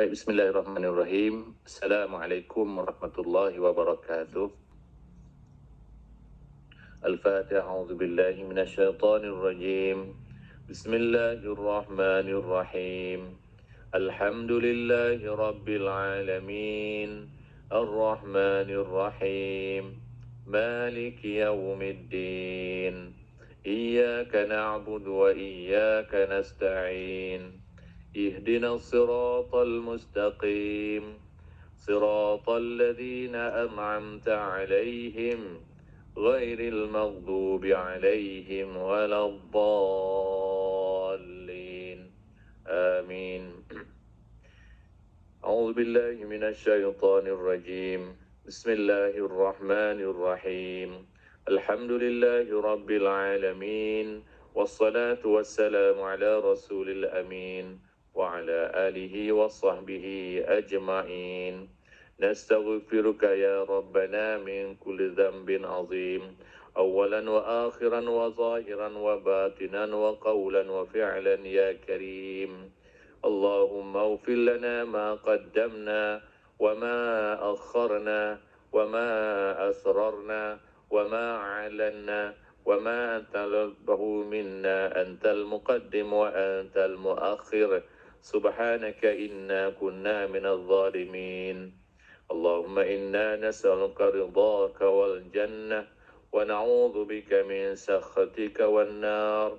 Baik, bismillahirrahmanirrahim. Assalamualaikum warahmatullahi wabarakatuh. Al-Fatihah. A'udzu billahi minasyaitonir rajim. Bismillahirrahmanirrahim. Alhamdulillahi rabbil alamin. Ar-Rahmanir Rahim. Maliki yaumiddin. Iyyaka na'budu wa iyyaka nasta'in. اهدنا الصراط المستقيم صراط الذين أنعمت عليهم غير المغضوب عليهم ولا الضالين آمين. أعوذ بالله من الشيطان الرجيم. بسم الله الرحمن الرحيم. الحمد لله رب العالمين والصلاة والسلام على رسول الأمين وعلى آله وصحبه أجمعين. نستغفرك يا ربنا من كل ذنب عظيم أولا وآخرا وظاهرا وباطنا وقولا وفعلا يا كريم. اللهم اغفر لنا ما قدمنا وما أخرنا وما أسررنا وما أعلنا وما طلبه منا أنت المقدم وأنت المؤخر سبحانك إنا كنا من الظالمين. اللهم إنا نسألك رضاك والجنة ونعوذ بك من سخطك والنار.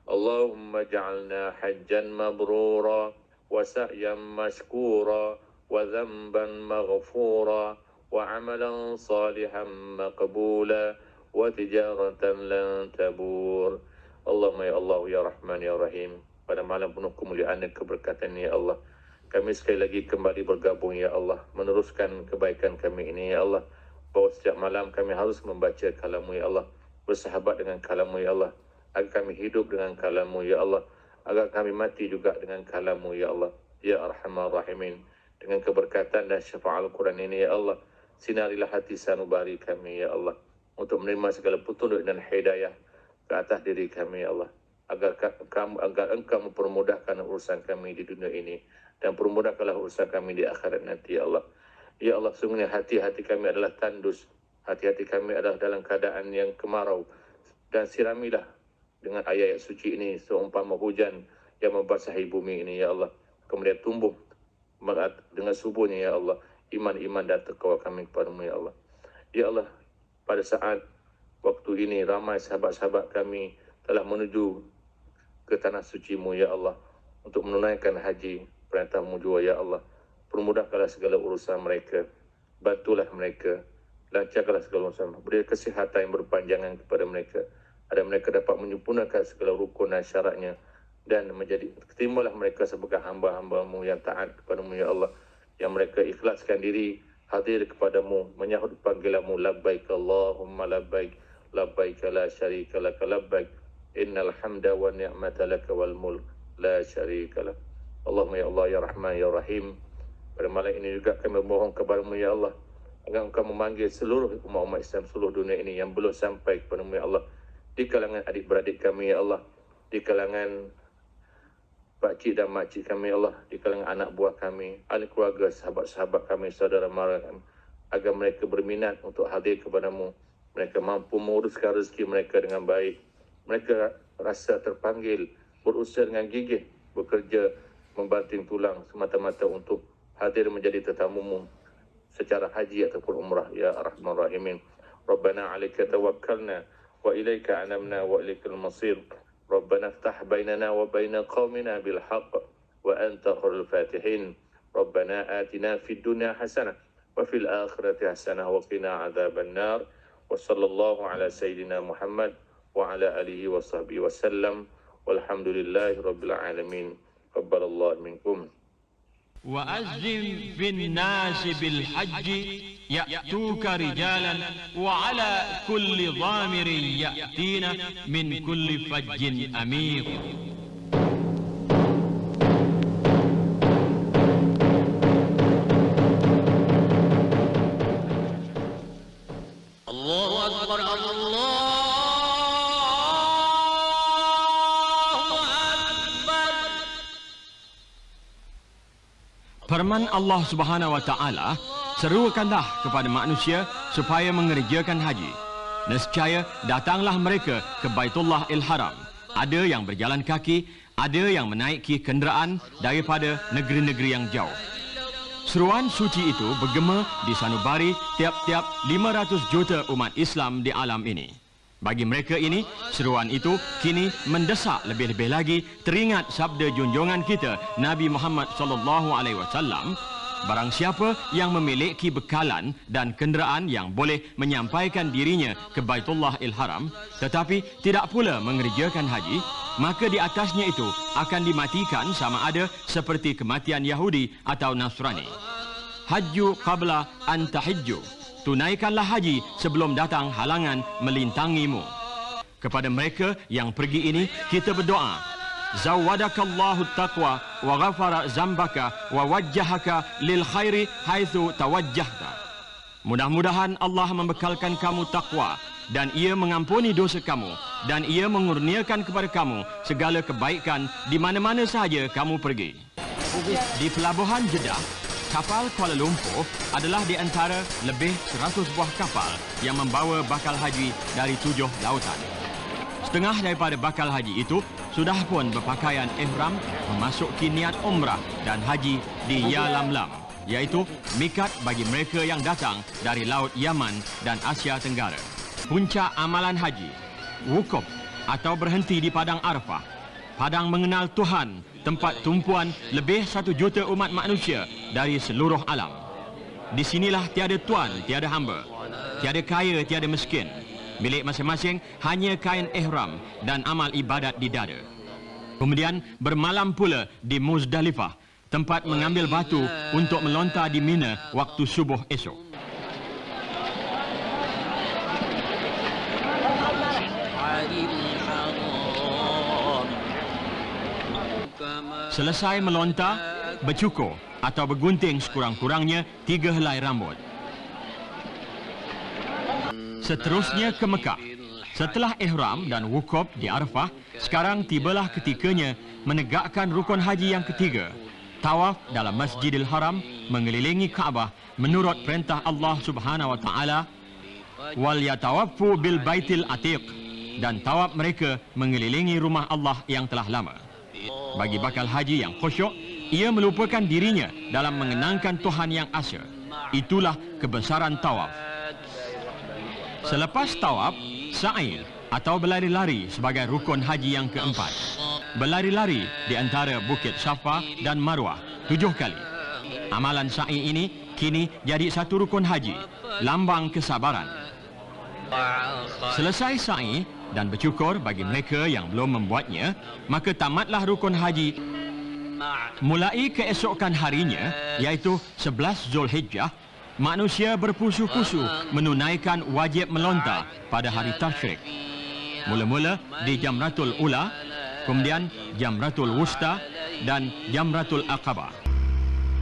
اللهم اجعلنا حجا مبرورا وسعيا مشكورا وذنبا مغفورا وعملا صالحا مقبولا وتجارة لن تبور. اللهم ya Allah ya Rahman ya Rahim. Pada malam penuh kemuliaan dan keberkatan ya Allah, kami sekali lagi kembali bergabung ya Allah, meneruskan kebaikan kami ini ya Allah, bahwa setiap malam kami harus membaca kalam-Mu ya Allah, bersahabat dengan kalam-Mu ya Allah, agar kami hidup dengan kalam-Mu ya Allah, agar kami mati juga dengan kalam-Mu ya Allah ya Arhamar Rahimin. Dengan keberkatan dan syafaat Al-Quran ini ya Allah, sinarilah hati sanubari kami ya Allah, untuk menerima segala petunjuk dan hidayah ke atas diri kami ya Allah, agar Engkau mempermudahkan urusan kami di dunia ini dan permudahkanlah urusan kami di akhirat nanti ya Allah. Ya Allah, sungguhnya hati-hati kami adalah tandus, hati-hati kami adalah dalam keadaan yang kemarau, dan siramilah dengan ayat-ayat suci ini seumpama hujan yang membasahi bumi ini ya Allah, kemudian tumbuh dengan suburnya ya Allah iman-iman dan taqwa kami kepadamu ya Allah. Ya Allah, pada saat waktu ini ramai sahabat-sahabat kami telah menuju ke tanah suci-Mu ya Allah, untuk menunaikan haji perintah-Mu juga ya Allah. Permudahkanlah segala urusan mereka, bantulah mereka, lancarkanlah segala urusan, beri kesihatan yang berpanjangan kepada mereka, agar mereka dapat menyempurnakan segala rukun dan syaratnya, dan terimalah mereka sebagai hamba-hamba-Mu yang taat kepada-Mu ya Allah, yang mereka ikhlaskan diri hadir kepadamu, menyahut panggilanmu. Labbaik Allahumma labbaik, labbaik la syarika lak, labbaik innal hamda wa ni'mata lak wal mulk la syarika lak. Allahumma ya Allah ya Rahman ya Rahim, pada malam ini juga kami memohon kepadamu ya Allah, agar Engkau memanggil seluruh umat-umat Islam seluruh dunia ini yang belum sampai kepadamu ya Allah, di kalangan adik-beradik kami ya Allah, di kalangan pakcik dan makcik kami ya Allah, di kalangan anak buah kami, ahli keluarga, sahabat-sahabat kami, saudara mara kami, agar mereka berminat untuk hadir kepadamu, mereka mampu menguruskan rezeki mereka dengan baik, mereka rasa terpanggil, berusaha dengan gigih, bekerja, membanting tulang semata-mata untuk hadir menjadi tetamu-Mu secara haji ataupun umrah ya Arhamar Rahimin. Rabbana 'alaika tawakkalna wa ilaika anabna wa ilaikal masir. ربنا افتح بيننا وبين قومنا بالحق وأنت خير الفاتحين. ربنا آتنا في الدنيا حسنة وفي الآخرة حسنة وقنا عذاب النار. وصلى الله على سيدنا محمد وعلى آله وصحبه وسلم والحمد لله رب العالمين. قبل الله منكم. وأذن في الناس بالحج يأتوك رجالا وعلى كل ضامر يأتين من كل فج أميق. الله أكبر الله Firman Allah Subhanahu wa taala, serukanlah kepada manusia supaya mengerjakan haji. Nescaya datanglah mereka ke Baitullahil Haram. Ada yang berjalan kaki, ada yang menaiki kenderaan daripada negeri-negeri yang jauh. Seruan suci itu bergema di sanubari tiap-tiap 500 juta umat Islam di alam ini. Bagi mereka ini, seruan itu kini mendesak lebih-lebih lagi teringat sabda junjungan kita Nabi Muhammad SAW. Barang siapa yang memiliki bekalan dan kenderaan yang boleh menyampaikan dirinya ke Baitullahil Haram tetapi tidak pula mengerjakan haji, maka di atasnya itu akan dimatikan sama ada seperti kematian Yahudi atau Nasrani. Hajju qabla an tahijju. Tunaikanlah haji sebelum datang halangan melintangimu. Kepada mereka yang pergi ini kita berdoa, zawadakallahu taqwa wa ghafara zambaka wa wajjahaka lil khairi haitsu tawajjahta. Mudah-mudahan Allah membekalkan kamu takwa dan ia mengampuni dosa kamu dan ia mengurniakan kepada kamu segala kebaikan di mana-mana sahaja kamu pergi. Di pelabuhan Jeddah, kapal Kuala Lumpur adalah di antara lebih 100 buah kapal yang membawa bakal haji dari 7 lautan. Setengah daripada bakal haji itu sudah pun berpakaian ihram memasuki niat umrah dan haji di Yalamlam, iaitu mikat bagi mereka yang datang dari Laut Yaman dan Asia Tenggara. Puncak amalan haji, wukuf atau berhenti di Padang Arafah, padang mengenal Tuhan, tempat tumpuan lebih 1 juta umat manusia dari seluruh alam. Di sinilah tiada tuan, tiada hamba, tiada kaya, tiada miskin. Milik masing-masing hanya kain ihram dan amal ibadat di dada. Kemudian bermalam pula di Muzdalifah, tempat mengambil batu untuk melontar di Mina waktu subuh esok. Selesai melontar, bercukur atau bergunting sekurang-kurangnya 3 helai rambut. Seterusnya ke Mekah. Setelah ihram dan wukuf di Arafah, sekarang tibalah ketikanya menegakkan rukun haji yang ketiga. Tawaf dalam Masjidil Haram mengelilingi Kaabah menurut perintah Allah Subhanahu wa taala, wal yatawaffu bil baitil atiq, dan tawaf mereka mengelilingi rumah Allah yang telah lama. Bagi bakal haji yang khusyuk, ia melupakan dirinya dalam mengenangkan Tuhan yang asa. Itulah kebesaran tawaf. Selepas tawaf, sa'i atau berlari-lari sebagai rukun haji yang keempat. Berlari-lari di antara Bukit Safa dan Marwah 7 kali. Amalan sa'i ini kini jadi satu rukun haji, lambang kesabaran. Selesai sa'i dan bercukur bagi mereka yang belum membuatnya, maka tamatlah rukun haji. Mulai keesokan harinya, iaitu 11 Zulhijjah, manusia berpusu-pusu menunaikan wajib melontar pada hari tasyrik. Mula-mula di Jamratul Ula, kemudian Jamratul Wusta dan Jamratul Aqabah.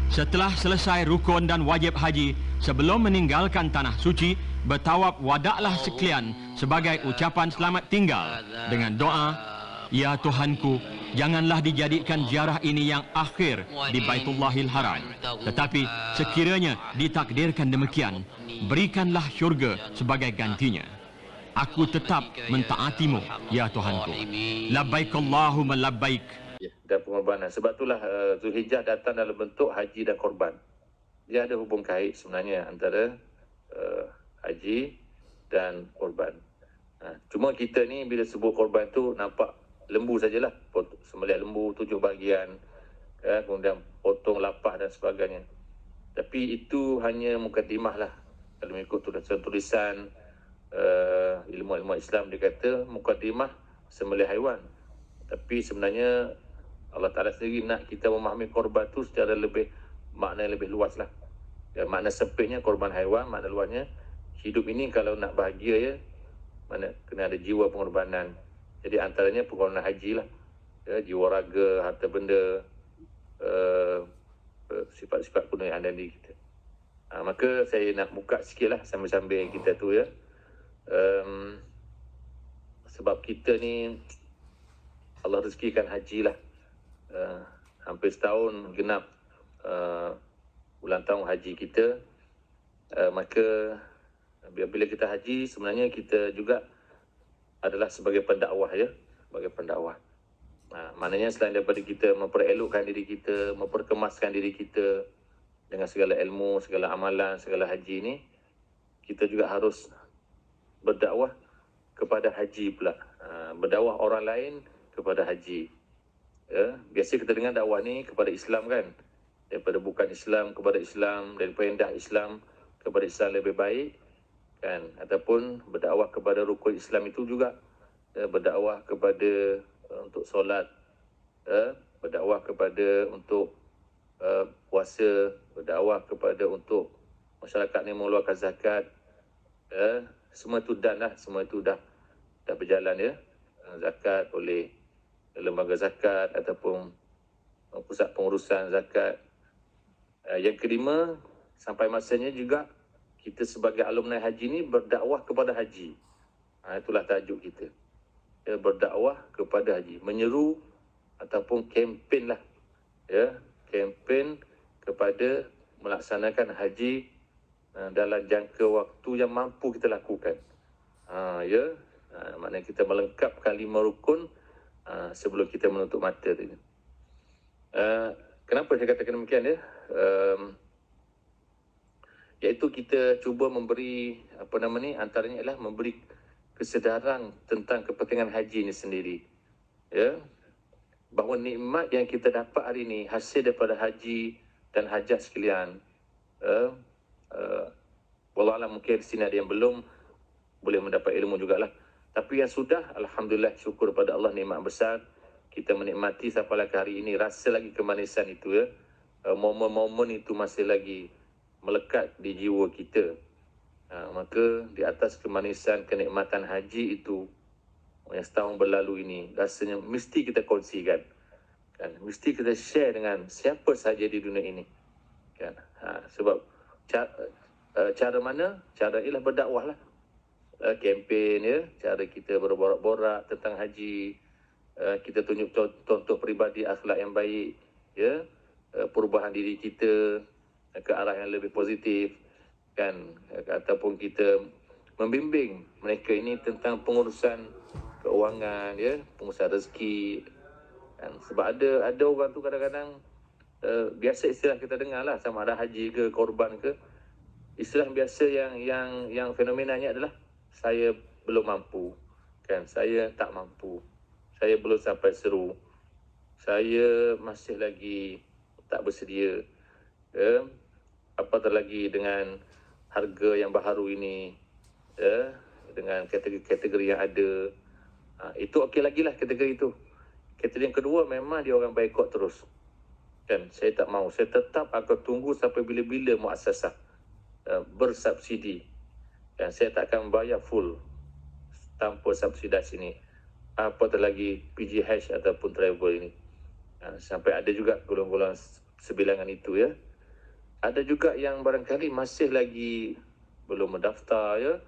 Setelah selesai rukun dan wajib haji, sebelum meninggalkan tanah suci, bertawaf wadaklah sekalian sebagai ucapan selamat tinggal dengan doa, ya Tuhanku, janganlah dijadikan ziarah ini yang akhir di Baitullahil Haram, tetapi sekiranya ditakdirkan demikian, berikanlah syurga sebagai gantinya. Aku tetap mentaatimu, ya Tuhanku. Labbaik Allahumma labbaik. Dan pengorbanan. Sebab itulah Zulhijjah datang dalam bentuk haji dan korban. Dia ada hubung kait sebenarnya antara haji dan korban. Cuma kita ni bila sebut korban tu nampak lembu sajalah, sembelih lembu 7 bahagian, kemudian potong lapah dan sebagainya. Tapi itu hanya mukadimah lah. Kalau mengikut tulisan ilmu-ilmu Islam, dia kata mukadimah sembelih haiwan. Tapi sebenarnya Allah Ta'ala sendiri nak kita memahami korban tu secara lebih, makna lebih luas lah. Ya, makna sempitnya korban haiwan, makna luasnya hidup ini kalau nak bahagia ya, mana kena ada jiwa pengorbanan. Jadi antaranya pengorbanan haji lah, ya, jiwa raga, harta benda, sifat-sifat kuno yang ada di kita. Maka saya nak buka sikit lah sambil-sambil kita tu ya. Sebab kita ni Allah rezekikan haji lah, hampir setahun genap ulang tahun haji kita, maka bila kita haji sebenarnya kita juga adalah sebagai pendakwah ya, sebagai pendakwah. Maknanya selain daripada kita memperelokkan diri kita, memperkemaskan diri kita dengan segala ilmu, segala amalan, segala haji ni, kita juga harus berdakwah kepada haji pula. Berdakwah orang lain kepada haji. Ya, biasa kita dengar dakwah ni kepada Islam kan. Daripada bukan Islam kepada Islam, daripada pindah Islam kepada Islam lebih baik kan, ataupun berdakwah kepada rukun Islam itu juga berdakwah kepada untuk solat, berdakwah kepada untuk puasa, berdakwah kepada untuk masyarakat ni mengeluarkan zakat, semua itu semua itu dah berjalan ya. Zakat oleh lembaga zakat ataupun pusat pengurusan zakat. Yang kelima, sampai masanya juga kita sebagai alumni haji ni berdakwah kepada haji. Itulah tajuk kita. Ya, berdakwah kepada haji, menyeru ataupun kempen lah. Ya, kempen kepada melaksanakan haji dalam jangka waktu yang mampu kita lakukan. Maknanya kita melengkapkan 5 rukun sebelum kita menutup mata tadi. Kenapa saya katakan demikian ya? Iaitu kita cuba memberi antaranya ialah memberi kesedaran tentang kepentingan haji ini sendiri. Ya. Bahawa nikmat yang kita dapat hari ini hasil daripada haji dan hajah sekalian. Wallahualam, mungkin di sini ada yang belum boleh mendapat ilmu jugalah. Tapi yang sudah, alhamdulillah, syukur kepada Allah, nikmat besar. Kita menikmati sampai ke hari ini, rasa lagi kemanisan itu ya. Momen-momen itu masih lagi melekat di jiwa kita. Maka di atas kemanisan kenikmatan haji itu yang setahun berlalu ini, rasanya mesti kita kongsikan kan? Mesti kita share dengan siapa sahaja di dunia ini kan? Sebab cara mana? Cara ialah berdakwah lah. Kempen ya, cara kita berborak-borak tentang haji, kita tunjuk contoh peribadi akhlak yang baik ya, perubahan diri kita ke arah yang lebih positif kan, ataupun kita membimbing mereka ini tentang pengurusan keuangan ya, pengurusan rezeki kan. Sebab ada orang tu kadang-kadang biasa istilah kita dengar lah, sama ada haji ke korban ke, istilah biasa yang fenomenanya adalah saya belum mampu kan, saya tak mampu, saya belum sampai seru, saya masih lagi tak bersedia ya. Apatah lagi dengan harga yang baharu ini ya, dengan kategori yang ada, itu okey lagi lah kategori itu. Kategori yang kedua memang dia orang boikot terus kan, saya tak mau, saya tetap akan tunggu sampai bila-bila muassasah bersubsidi dan saya tak akan bayar full tanpa subsidasi ini. Apatah lagi PGH ataupun travel ini. Sampai ada juga golongan-golongan sebilangan itu ya. Ada juga yang barangkali masih lagi belum mendaftar ya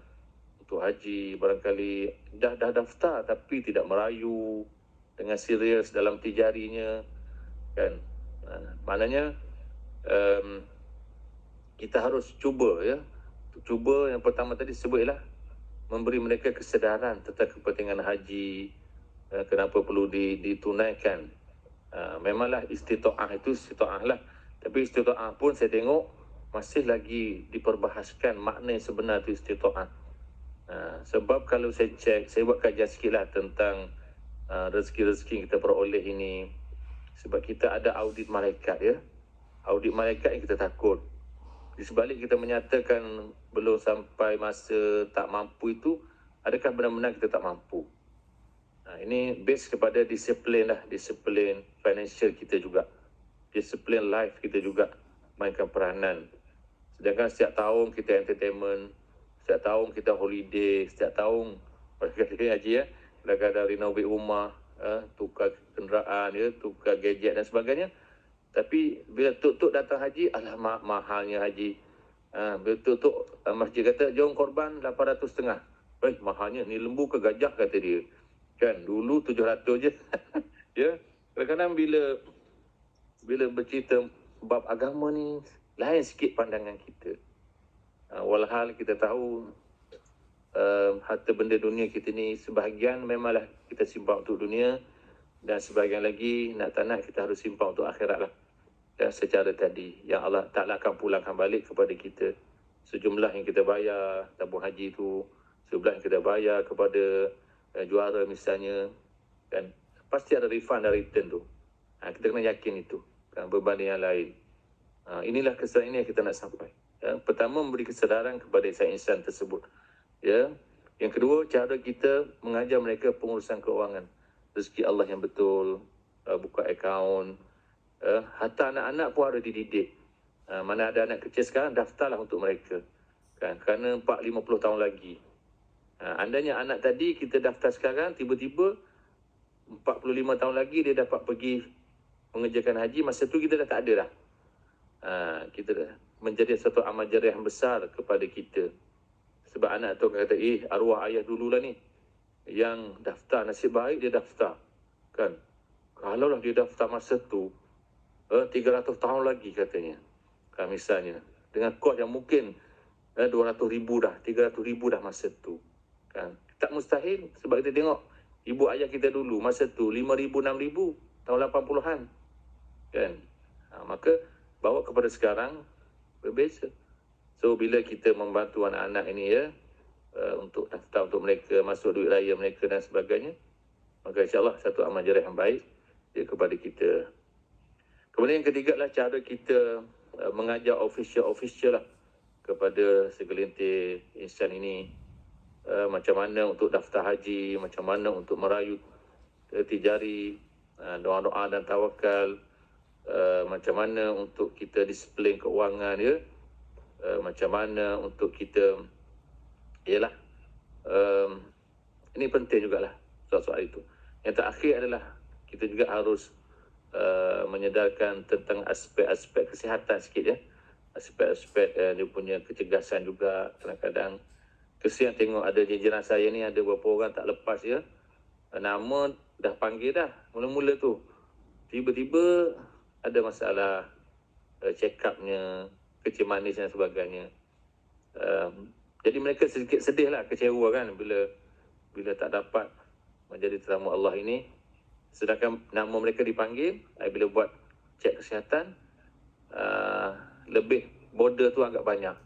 untuk haji, barangkali dah daftar tapi tidak merayu dengan serius dalam tijarinya kan. Maknanya kita harus cuba ya. Cuba yang pertama tadi sebut ialah memberi mereka kesedaran tentang kepentingan haji, kenapa perlu ditunaikan. Memanglah istita'ah itu istita'ah lah, tapi istita'ah pun saya tengok masih lagi diperbahaskan makna yang sebenar itu istita'ah. Sebab kalau saya cek, saya buat kajian sikit lah tentang rezeki-rezeki yang kita peroleh ini. Sebab kita ada audit malaikat ya, audit malaikat yang kita takut. Di sebalik kita menyatakan belum sampai masa tak mampu itu, adakah benar-benar kita tak mampu? Ini base kepada disiplin lah, disiplin financial kita juga, disiplin life kita juga mainkan peranan. Sedangkan setiap tahun kita entertainment, setiap tahun kita holiday, setiap tahun mereka haji ya, kadang-kadang renovate rumah, tukar kenderaan ya, tukar gadget dan sebagainya. Tapi bila tuk-tuk datang haji, alah mahalnya haji. Bila tuk-tuk masjid kata, jom korban 800.5. Mahalnya, ni lembu ke gajah kata dia. Kan, dulu 700 je. Ya, kadang-kadang bila bercerita bab agama ni lain sikit pandangan kita. Walhal kita tahu harta benda dunia kita ni sebahagian memanglah kita simpan untuk dunia, dan sebahagian lagi nak tak nak kita harus simpan untuk akhirat lah. Dan secara tadi yang Allah Ta'ala akan pulangkan balik kepada kita sejumlah yang kita bayar tabung haji tu, sejumlah yang kita bayar kepada juara misalnya, kan pasti ada refund dan return tu. Kita kena yakin itu kan, berbanding yang lain. Inilah kesedaran ini yang kita nak sampai. Pertama, memberi kesedaran kepada insan tersebut. Yang kedua, cara kita mengajar mereka pengurusan keuangan, rezeki Allah yang betul, buka akaun. Hatta anak-anak pun harus dididik. Mana ada anak kecil sekarang, daftarlah untuk mereka. Kan? Kerana 40-50 tahun lagi. Andainya anak tadi kita daftar sekarang, tiba-tiba 45 tahun lagi dia dapat pergi mengerjakan haji, masa tu kita dah tak ada dah. Kita dah menjadi satu amal jariah yang besar kepada kita. Sebab anak tu kata, arwah ayah dululah ni yang daftar, nasib baik dia daftar. Kan? Kalaulah dia daftar masa tu, 300 tahun lagi katanya. Kan, misalnya, dengan kos yang mungkin 200,000 dah, 300,000 dah masa tu. Kan? Tak mustahil, sebab kita tengok ibu ayah kita dulu, masa tu 5,000, 6,000, tahun 80-an. Kan? Maka, bawa kepada sekarang, berbeza. So, bila kita membantu anak-anak ini untuk daftar untuk mereka, masuk duit raya mereka dan sebagainya, maka insyaAllah satu amal jariah yang baik kepada kita. Kemudian yang ketiga adalah cara kita mengajar official lah kepada segelintir insan ini. Macam mana untuk daftar haji, macam mana untuk merayu tijari, doa-doa dan tawakal, macam mana untuk kita disiplin keuangan, macam mana untuk kita, ini penting jugalah soal-soal itu. Yang terakhir adalah kita juga harus menyedarkan tentang aspek-aspek kesihatan sikit, aspek-aspek dia punya kecergasan juga. Kadang-kadang kesian tengok ada jiran saya ni, ada beberapa orang tak lepas nama dah panggil dah mula-mula tu, tiba-tiba ada masalah check upnya, kecil manis dan sebagainya. Jadi mereka sedikit sedih lah, kecewa kan bila tak dapat menjadi tetamu Allah ini. Sedangkan nama mereka dipanggil, bila buat cek kesihatan, lebih border tu agak banyak.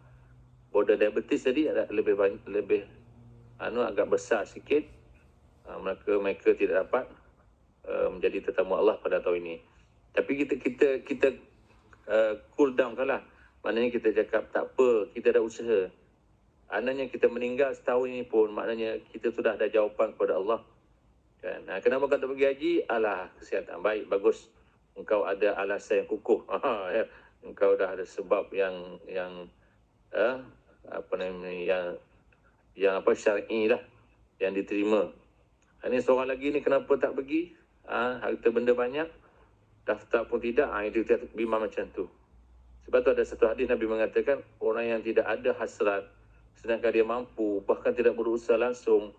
Border diabetes tadi ada lebih agak besar sikit. Mereka tidak dapat menjadi tetamu Allah pada tahun ini. Tapi kita cool down kan lah. Maknanya kita cakap tak apa, kita dah usaha. Maknanya kita meninggal setahun ini pun, maknanya kita sudah ada jawapan kepada Allah. Kan? Kenapa kau tak pergi haji? Alah, kesihatan baik, bagus. Engkau ada alasan yang kukuh. Engkau dah ada sebab yang syar'i lah, yang diterima. Ini seorang lagi ni kenapa tak pergi? Harta benda banyak, daftar pun tidak. Itu kita bimbang macam tu. Sebab tu ada satu hadis Nabi mengatakan, orang yang tidak ada hasrat sedangkan dia mampu, bahkan tidak berusaha langsung,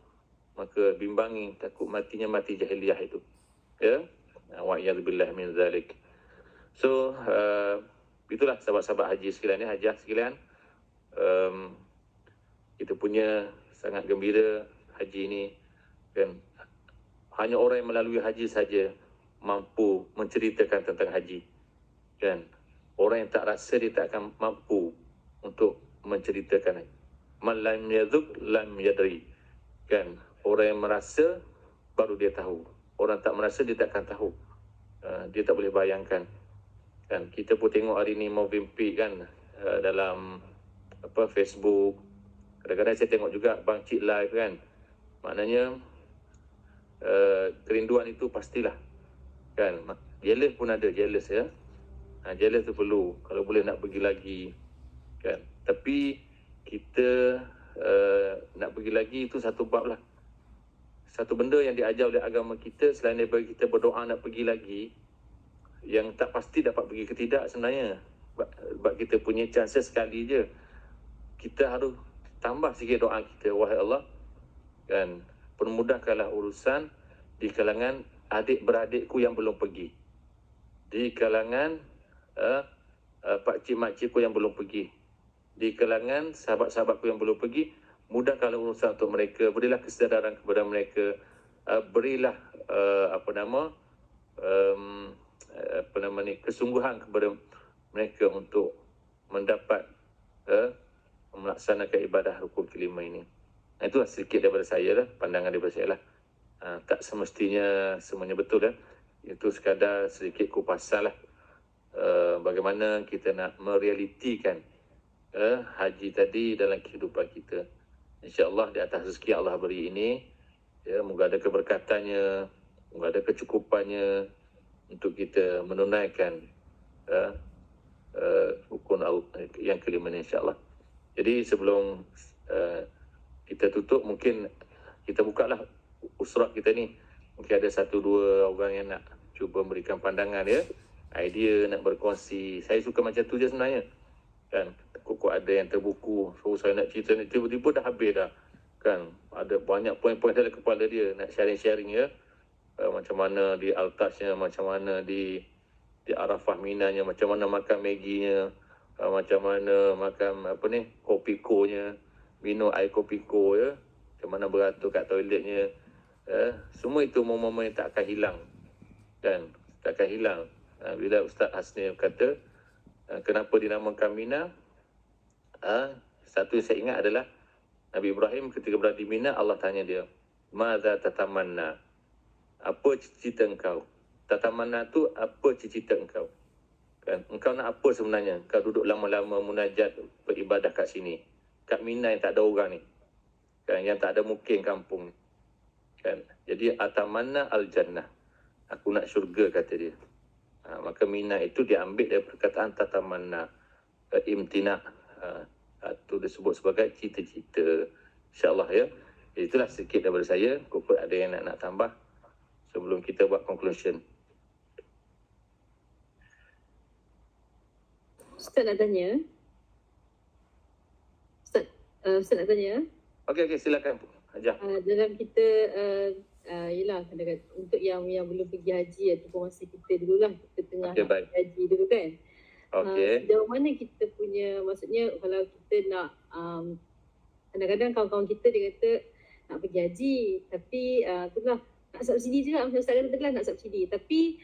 maka bimbangi, takut matinya mati jahiliyah itu. Wa'iyadzubillah min zalik. So, itulah sahabat-sahabat haji sekalian, hajah sekalian. Kita punya sangat gembira haji ini. Kan? Hanya orang yang melalui haji saja mampu menceritakan tentang haji. Kan? Orang yang tak rasa, dia tak akan mampu untuk menceritakan. Man lam yadhuk lam yadri. Kan? Orang yang merasa baru dia tahu. Orang tak merasa dia tak akan tahu. Dia tak boleh bayangkan. Kan? Kita pun tengok hari ni Movimpi kan, dalam Facebook. Kadang-kadang saya tengok juga Bang Cik live kan. Maknanya kerinduan itu pastilah. Kan? Jealous pun ada, jealous ya. Jealous tu perlu, kalau boleh nak pergi lagi. Kan? Tapi kita nak pergi lagi itu satu bab lah. Satu benda yang diajar oleh agama kita, selain daripada kita berdoa nak pergi lagi, yang tak pasti dapat pergi ke tidak sebenarnya. Sebab kita punya chance sekali je. Kita harus tambah sikit doa kita. Wahai Allah, kan, permudahkanlah urusan di kalangan adik-beradikku yang belum pergi. Di kalangan pakcik makcikku yang belum pergi. Di kalangan sahabat-sahabatku yang belum pergi, mudahkanlah urusan untuk mereka, berilah kesedaran kepada mereka, berilah kesungguhan kepada mereka untuk mendapat melaksanakan ibadah rukun kelima ini. Itulah sedikit daripada saya lah, pandangan daripada saya lah. Tak semestinya semuanya betul lah. Itu sekadar sedikit kupasan lah. Bagaimana kita nak merealitikan haji tadi dalam kehidupan kita. InsyaAllah di atas rezeki Allah beri ini, ya, moga ada keberkatannya, moga ada kecukupannya untuk kita menunaikan rukun yang kelima ini, insyaAllah. Jadi sebelum kita tutup, mungkin kita bukalah usrah kita ni. Mungkin ada satu dua orang yang nak cuba memberikan pandangan, ya, idea, nak berkongsi. Saya suka macam tu je sebenarnya, kan. Kok ada yang terbuku, so saya nak cerita ni, tiba-tiba dah habis dah, kan. Ada banyak poin-poin dalam kepala dia nak sharing-sharing, ya. Macam mana di Al-Tajnya, macam mana di Arafah Minanya, macam mana makan Magginya, macam mana makan kopiko-nya, minum air kopiko, ya, macam mana beratur kat toiletnya, semua itu momen-momen yang tak akan hilang, kan, tak akan hilang. Bila Ustaz Hasni kata kenapa dinamakan Mina, satu yang saya ingat adalah Nabi Ibrahim ketika berada di Mina, Allah tanya dia, "Madza tatamanna?" Apa cita-cita engkau? Tatamanna tu apa cita-cita engkau? Kan, engkau nak apa sebenarnya? Kau duduk lama-lama munajat beribadah kat sini, kat Mina yang tak ada orang ni, kan, yang tak ada mukim kampung ni, kan. Jadi atamanna al-jannah, aku nak syurga, kata dia. Maka Mina itu diambil dari perkataan tatamanna, imtina, itu disebut sebagai cita-cita. InsyaAllah, ya. Itulah sedikit daripada saya. Kok ada yang nak tambah sebelum kita buat conclusion? Ustaz nak tanya. Ustaz nak tanya. Okey, silakan Hajah. Dalam kita yelah, untuk yang belum pergi haji ataupun masa kita dululah, kita tengah pergi haji dulu, kan. Sejauh mana kita punya, maksudnya kalau kita nak kadang-kadang kawan-kawan kita dia kata nak pergi haji, tapi itulah nak subsidi juga, macam Ustaz kata tadi lah, nak subsidi, tapi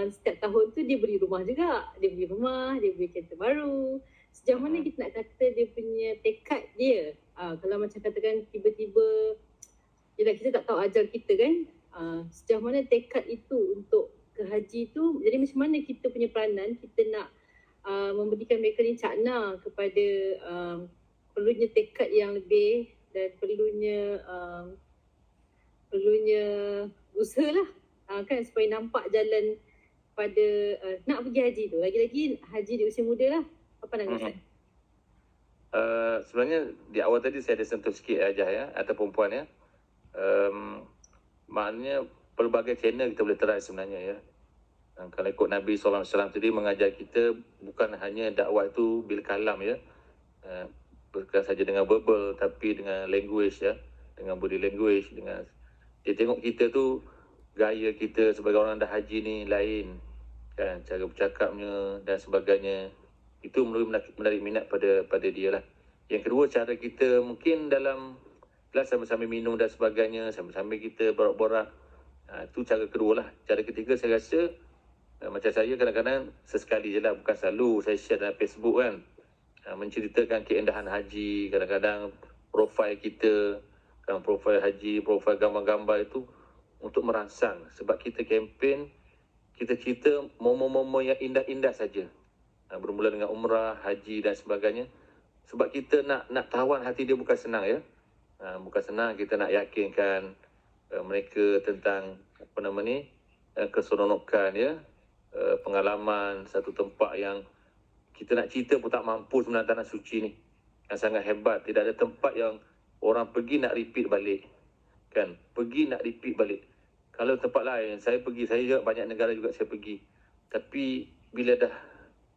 setiap tahun tu dia beli rumah juga, dia beli kereta baru. Sejauh mana kita nak kata dia punya tekad dia, kalau macam katakan tiba-tiba, yelah, kita tak tahu ajar kita, kan. Sejauh mana tekad itu untuk ke haji tu, jadi macam mana kita punya peranan, kita nak memberikan mereka ni cakna kepada perlunya tekad yang lebih dan perlunya usaha lah, kan, supaya nampak jalan pada nak pergi haji tu. Lagi-lagi haji di usia muda lah. Apa pandangan Ustaz? Sebenarnya di awal tadi saya ada sentuh sikit aja, ya, ataupun puan, ya. Maknanya pelbagai channel kita boleh try sebenarnya, ya. Kalau ikut Nabi SAW tadi mengajar kita, bukan hanya dakwah itu bil kalam, ya, bukan saja dengan verbal, tapi dengan language, ya, dengan body language, dengan dia tengok kita tu, gaya kita sebagai orang dah haji ni lain, kan, cara bercakapnya dan sebagainya, itu menarik minat pada dia lah. Yang kedua, cara kita mungkin dalam kelas sambil-sambil minum dan sebagainya, sambil-sambil kita borak-borak, itu cara kedua lah. Cara ketiga, saya rasa macam saya kadang-kadang sesekali je lah, bukan selalu saya share dalam Facebook, kan, menceritakan keindahan haji. Kadang-kadang profil kita, kan, profil haji, profil gambar-gambar itu untuk merangsang, sebab kita kempen, kita cerita momen-momen yang indah-indah saja, bermula dengan umrah, haji dan sebagainya, sebab kita nak tawan hati dia. Bukan senang, ya, bukan senang kita nak yakinkan mereka tentang keseronokan, ya, pengalaman satu tempat yang kita nak cerita pun tak mampu sebenarnya. Tanah suci ni yang sangat hebat, tidak ada tempat yang orang pergi nak repeat balik, kan, pergi nak repeat balik. Kalau tempat lain saya pergi, saya juga banyak negara juga saya pergi, tapi bila dah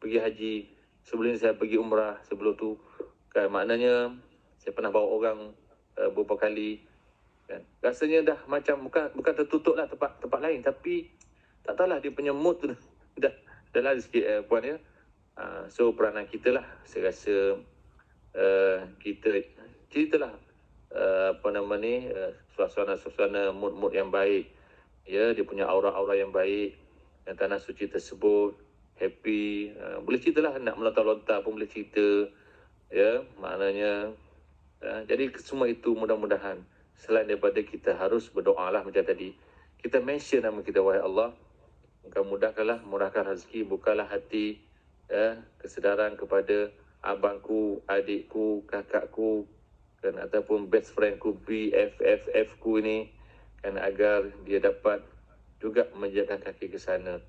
pergi haji, sebelum saya pergi umrah, sebelum tu, kan, maknanya saya pernah bawa orang beberapa kali, kan, rasanya dah macam bukan tertutup lah tempat lain, tapi tak tahulah dia punya mood tu dah lari sikit, puan, ya. So peranan kita lah, saya rasa kita ceritalah suasana-suasana mood-mood yang baik, ya, dia punya aura-aura yang baik dan tanah suci tersebut happy, boleh ceritalah, nak melontar-lontar pun boleh cerita, ya, maknanya jadi semua itu mudah-mudahan selain daripada kita harus berdoa lah macam tadi, kita mention nama kita, wahai Allah, Engkau mudahkan rezeki, bukalah hati, kesedaran kepada abangku, adikku, kakakku, kan, ataupun best friendku, BFFF ku ini, kan, agar dia dapat juga menjejakkan kaki ke sana.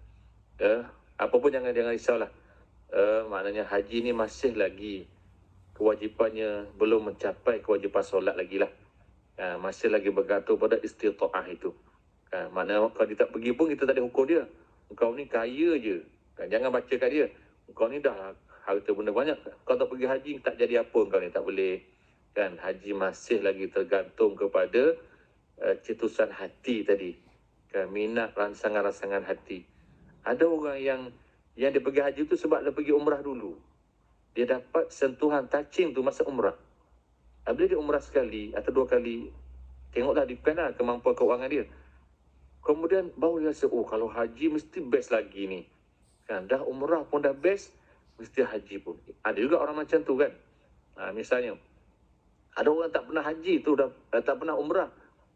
Apa pun jangan risaulah. Maknanya haji ni masih lagi kewajipannya belum mencapai kewajipan solat lagi lah. Masih lagi bergantung pada istita'ah itu. Maknanya kalau dia tak pergi pun kita tak ada hukum dia. Engkau ni kaya je. Jangan baca kat dia, engkau ni dah harta benda banyak, kau tak pergi haji tak jadi apa, engkau ni tak boleh. Kan, haji masih lagi tergantung kepada cetusan hati tadi. Kan, minat rangsangan-rangsangan hati. Ada orang yang dia pergi haji tu sebab dia pergi umrah dulu. Dia dapat sentuhan touching tu masa umrah. Bila dia umrah sekali atau 2 kali, tengoklah depend lah kemampuan keuangan dia. Kemudian baru dia rasa, kalau haji mesti best lagi ni. Kan, dah umrah pun dah best, mesti haji pun. Ada juga orang macam tu kan. Misalnya, ada orang tak pernah haji tu tak pernah umrah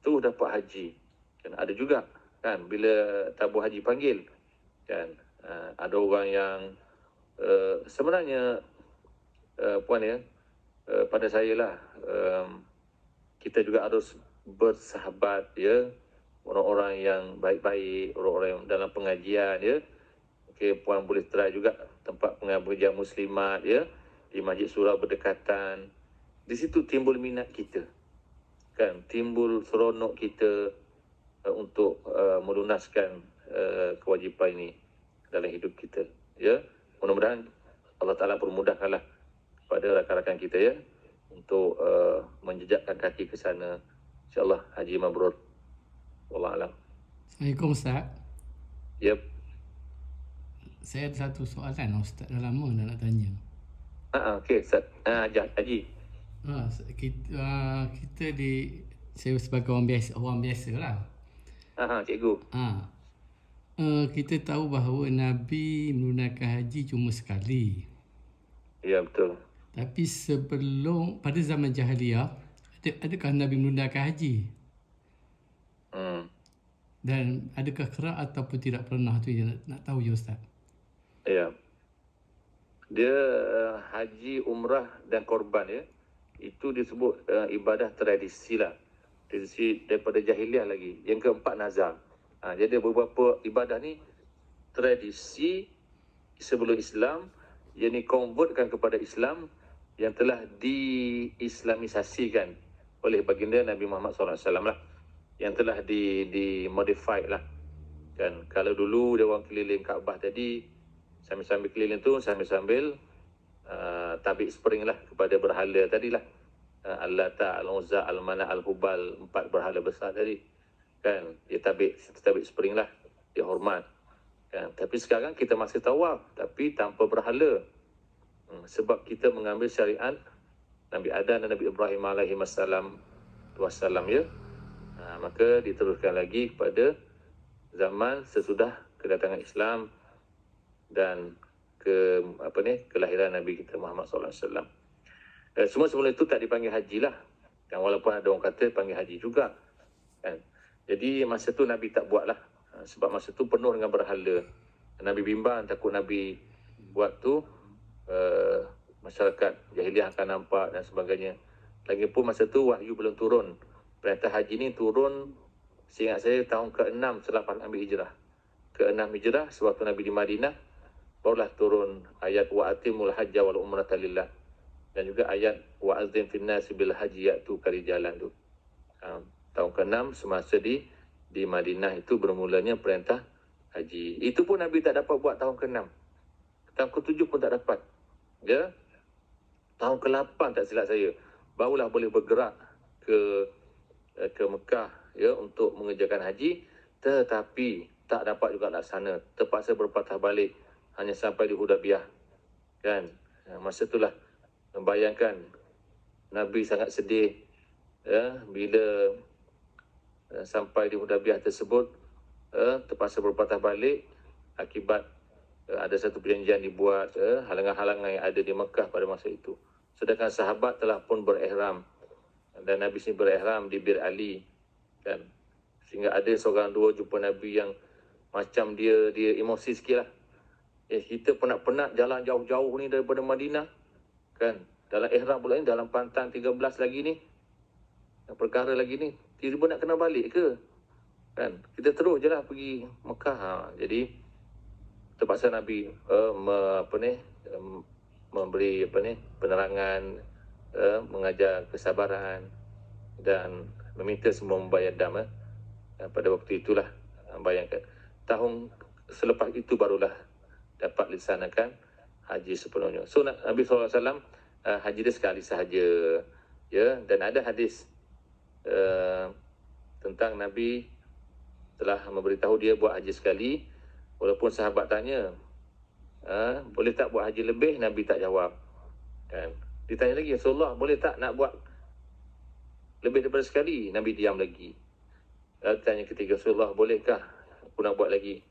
tu dapat haji. Kan, ada juga kan bila tabung haji panggil. Kan, ada orang yang sebenarnya puan ya, pada saya lah, kita juga harus bersahabat ya, orang-orang yang baik-baik, orang-orang yang dalam pengajian ya. Okey, puan boleh try juga tempat pengajian muslimat ya, di Masjid Surau berdekatan. Di situ timbul minat kita. Kan, timbul seronok kita untuk melunaskan kewajipan ini dalam hidup kita. Ya, mudah-mudahan Allah Taala permudahkanlah pada rakan-rakan kita ya untuk menjejakkan kaki ke sana. InsyaAllah haji mabrur. Wallahualam. Assalamualaikum Ustaz. Yep. Saya ada satu soalan Ustaz, dah lama dah nak tanya. Okey Ustaz. Haji. Kita saya sebagai orang biasa lah. Cikgu. Kita tahu bahawa Nabi menunaikan haji cuma sekali. Ya, betul. Tapi pada zaman jahiliah, adakah Nabi menunaikan haji? Dan adakah kerap ataupun tidak pernah, tu yang nak tahu je Ustaz. Ya. Dia haji, umrah dan korban ya. Itu disebut ibadah tradisi lah. Tradisi daripada jahiliah lagi. Yang keempat nazar. Jadi beberapa ibadah ni tradisi sebelum Islam yang dikonvertkan kepada Islam, yang telah diislamisasikan oleh baginda Nabi Muhammad SAW lah, yang telah dimodified lah. Kan, kalau dulu dia orang keliling Kaabah tadi, sambil-sambil keliling tu sambil-sambil tabik spring lah kepada berhala tadilah. Al-Lata, Al-Uzza, Al-Mana, Al-Hubal, 4 berhala besar tadi. Kan, dia tabik spring lah, dia hormat. Kan, tapi sekarang kita masih tawaf tapi tanpa berhala. Sebab kita mengambil syariat Nabi Adam dan Nabi Ibrahim alaihi wassalam ya. Maka diteruskan lagi kepada zaman sesudah kedatangan Islam dan kelahiran Nabi kita Muhammad SAW. Semua sebelum itu tak dipanggil haji lah. Dan walaupun ada orang kata panggil haji juga. Kan? Jadi masa tu Nabi tak buat lah. Sebab masa tu penuh dengan berhala. Nabi bimbang takut Nabi buat tu masyarakat jahiliah akan nampak dan sebagainya. Lagipun masa tu wahyu belum turun. Perintah haji ni turun seingat saya tahun ke-6 selepas ambil hijrah. Ke-6 hijrah sewaktu Nabi di Madinah, barulah turun ayat wa'atimul hajja wal umrata lillah, dan juga ayat wa'azim finnasi bil haji ya'tu karijalan tu. Tahun ke-6 semasa di Madinah itu bermulanya perintah haji. Itu pun Nabi tak dapat buat tahun ke-6. Tahun ke-7 pun tak dapat. Ya. Tahun ke-8 tak silap saya, barulah boleh bergerak ke Mekah ya untuk mengerjakan haji, tetapi tak dapat juga laksana, terpaksa berpatah balik hanya sampai di Hudaybiyah. kan. Masa itulah membayangkan Nabi sangat sedih ya, bila sampai di Hudaybiyah tersebut terpaksa berpatah balik akibat ada satu perjanjian dibuat, halangan-halangan yang ada di Mekah pada masa itu. Sedangkan sahabat telah pun berihram dan Nabi sini berihram di Bir Ali kan. Sehingga ada seorang dua jumpa Nabi yang macam dia emosi sikit lah. Kita penat-penat jalan jauh-jauh ni daripada Madinah kan. Dalam ihram pula ni, dalam pantang 13 lagi ni, perkara lagi ni, tiba-tiba nak kena balik ke kan. Kita terus je lah pergi Mekah. Jadi terpaksa Nabi memberi penerangan, mengajar kesabaran dan meminta semua membayar dam. Pada waktu itulah, bayangkan, tahun selepas itu barulah dapat dilaksanakan haji sepenuhnya. So Nabi SAW haji dia sekali sahaja, ya. Dan ada hadis tentang Nabi telah memberitahu dia buat haji sekali. Walaupun sahabat tanya, boleh tak buat haji lebih? Nabi tak jawab kan. Ditanya lagi, Rasulullah boleh tak nak buat lebih daripada sekali? Nabi diam lagi. Lalu tanya ketiga, Rasulullah bolehkah aku nak buat lagi?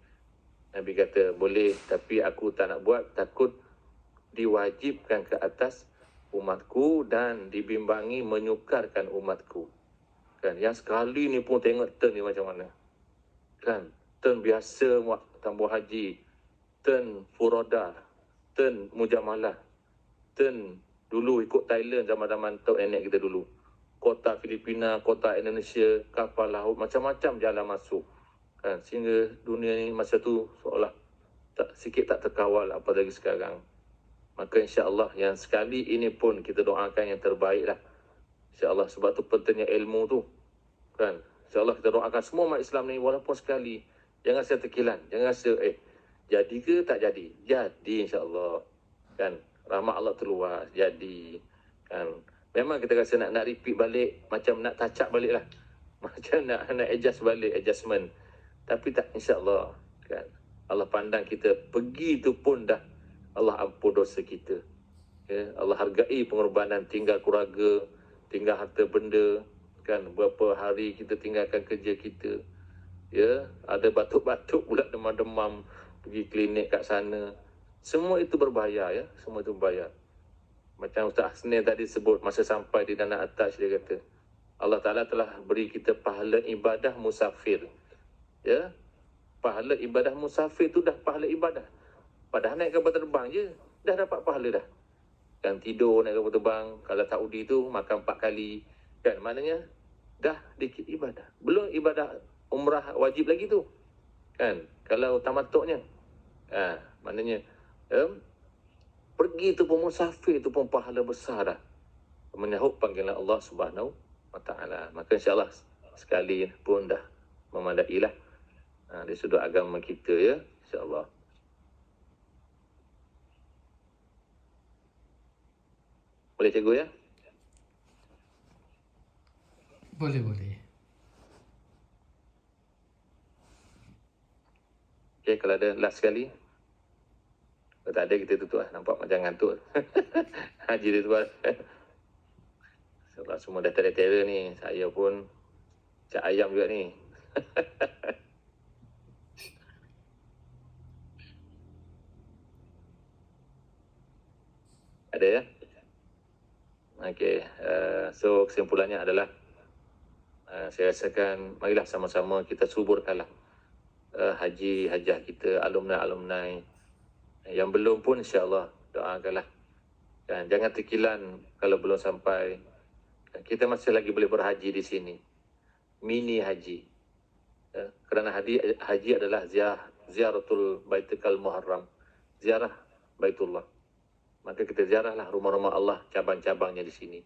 Nabi kata boleh, tapi aku tak nak buat, takut diwajibkan ke atas umatku dan dibimbangi menyukarkan umatku kan. Yang sekali ni pun tengok turn ni macam mana kan. Turn biasa tambah haji, turn furoda, turn mujamalah, turn dulu ikut Thailand zaman-zaman tok nenek kita dulu, kota Filipina, kota Indonesia, kapal laut, macam-macam jalan masuk kan. Sehingga dunia ni masa tu seolah sikit tak terkawal, apalagi sekarang. Maka insya-Allah yang sekali ini pun kita doakan yang terbaik lah, insya-Allah. Sebab tu pentingnya ilmu tu kan. InsyaAllah kita doakan semua umat Islam ni walaupun sekali. Jangan rasa terkilan, jangan rasa jadi ke tak jadi. Jadi insya-Allah kan. Rahmat Allah tu luas, jadi kan. Memang kita rasa nak repeat balik, macam nak touch up balik lah, macam nak adjust balik, adjustment. Tapi tak, insya-Allah kan. Allah pandang kita pergi tu pun dah Allah ampun dosa kita. Ya, Allah hargai pengorbanan, tinggal keluarga, tinggal harta benda kan. Berapa hari kita tinggalkan kerja kita. Ya, ada batuk-batuk pula, demam-demam, pergi klinik kat sana. Semua itu berbahaya ya, semua itu berbahaya. Macam Ustaz Hasnil tadi sebut masa sampai di Dana Atas, dia kata Allah Ta'ala telah beri kita pahala ibadah musafir. Ya, pahala ibadah musafir tu dah pahala ibadah. Padahal naik kapal terbang je dah dapat pahala dah kan. Tidur naik kapal terbang, kalau Saudi tu makan 4 kali kan. Maknanya dah dikit ibadah. Belum ibadah umrah wajib lagi tu kan. Kalau tamattuknya maknanya pergi tu pun, musafir tu pun pahala besar dah, menyahut panggilan Allah Subhanahu wa Ta'ala. Maka insya-Allah sekali pun dah memadailah dari sudut agama kita ya, insya-Allah. Boleh cikgu ya? Boleh. Okey, kalau ada last sekali. Kalau tak ada, kita tutup lah. Nampak macam ngantuk. Haji dia tu lah. Sebab semua dah tera-tera ni. Saya pun cak ayam juga ni. Ada ya? Okey. So kesimpulannya adalah saya rasakan marilah sama-sama kita suburkanlah haji-hajah kita, alumni-alumni yang belum pun, insya-Allah doakanlah dan jangan terkilan kalau belum sampai. Kita masih lagi boleh berhaji di sini, mini haji kerana haji adalah ziaratul baitul muharram, ziarah baitullah. Maka kita ziarahlah rumah-rumah Allah, cabang-cabangnya di sini.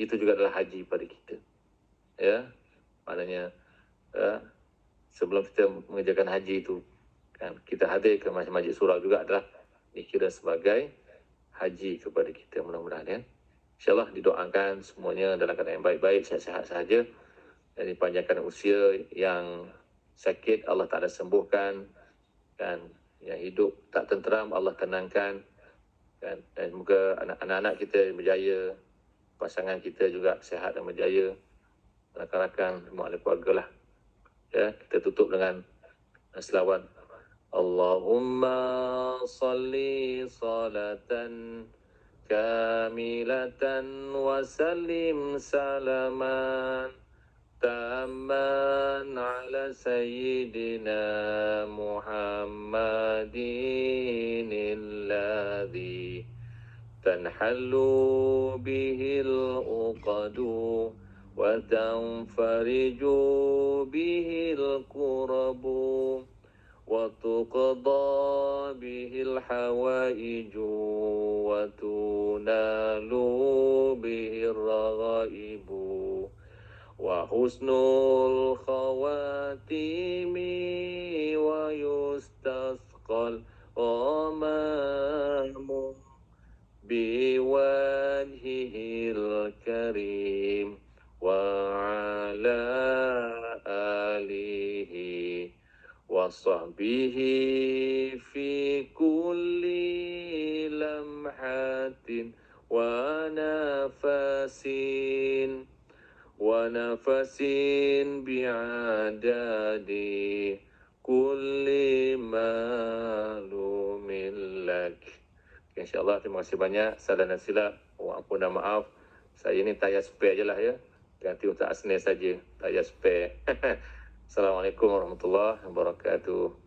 Itu juga adalah haji pada kita ya. Maknanya sebelum kita mengerjakan haji itu kan, kita hadir ke Masjid Surau juga adalah dikira sebagai haji kepada kita. Mudah-mudahan ya, insya-Allah didoakan semuanya dalam keadaan yang baik-baik, sihat-sihat sahaja, dan dipanjangkan usia. Yang sakit Allah Ta'ala sembuhkan, dan yang hidup tak tenteram Allah tenangkan, kan? Dan semoga anak-anak kita berjaya, pasangan kita juga sihat dan berjaya, rakan-rakan, semua ahli keluarga lah. Ya, kita tutup dengan selawat. Allahumma salli salatan kamilatan wa sallim salaman tamman ala sayyidina Muhammadin alladhi tanhallu bihil uqadu wa tanfariju bihil kurabu wa tuqda bihil hawaiju wa tunalu bihil raghaibu wa husnul khawatimi wa yustasqal ghamamu biwajhihil karim wa ala alihi wa sahbihi fi kulli lamhatin wa nafasin bi'adadi kulli malumin lak. InsyaAllah, terima kasih banyak. Salah dan silap, ampun dan maaf. Saya ni tayar spare je lah ya. Ganti untuk asne saja, tayar spare. Assalamualaikum warahmatullahi wabarakatuh.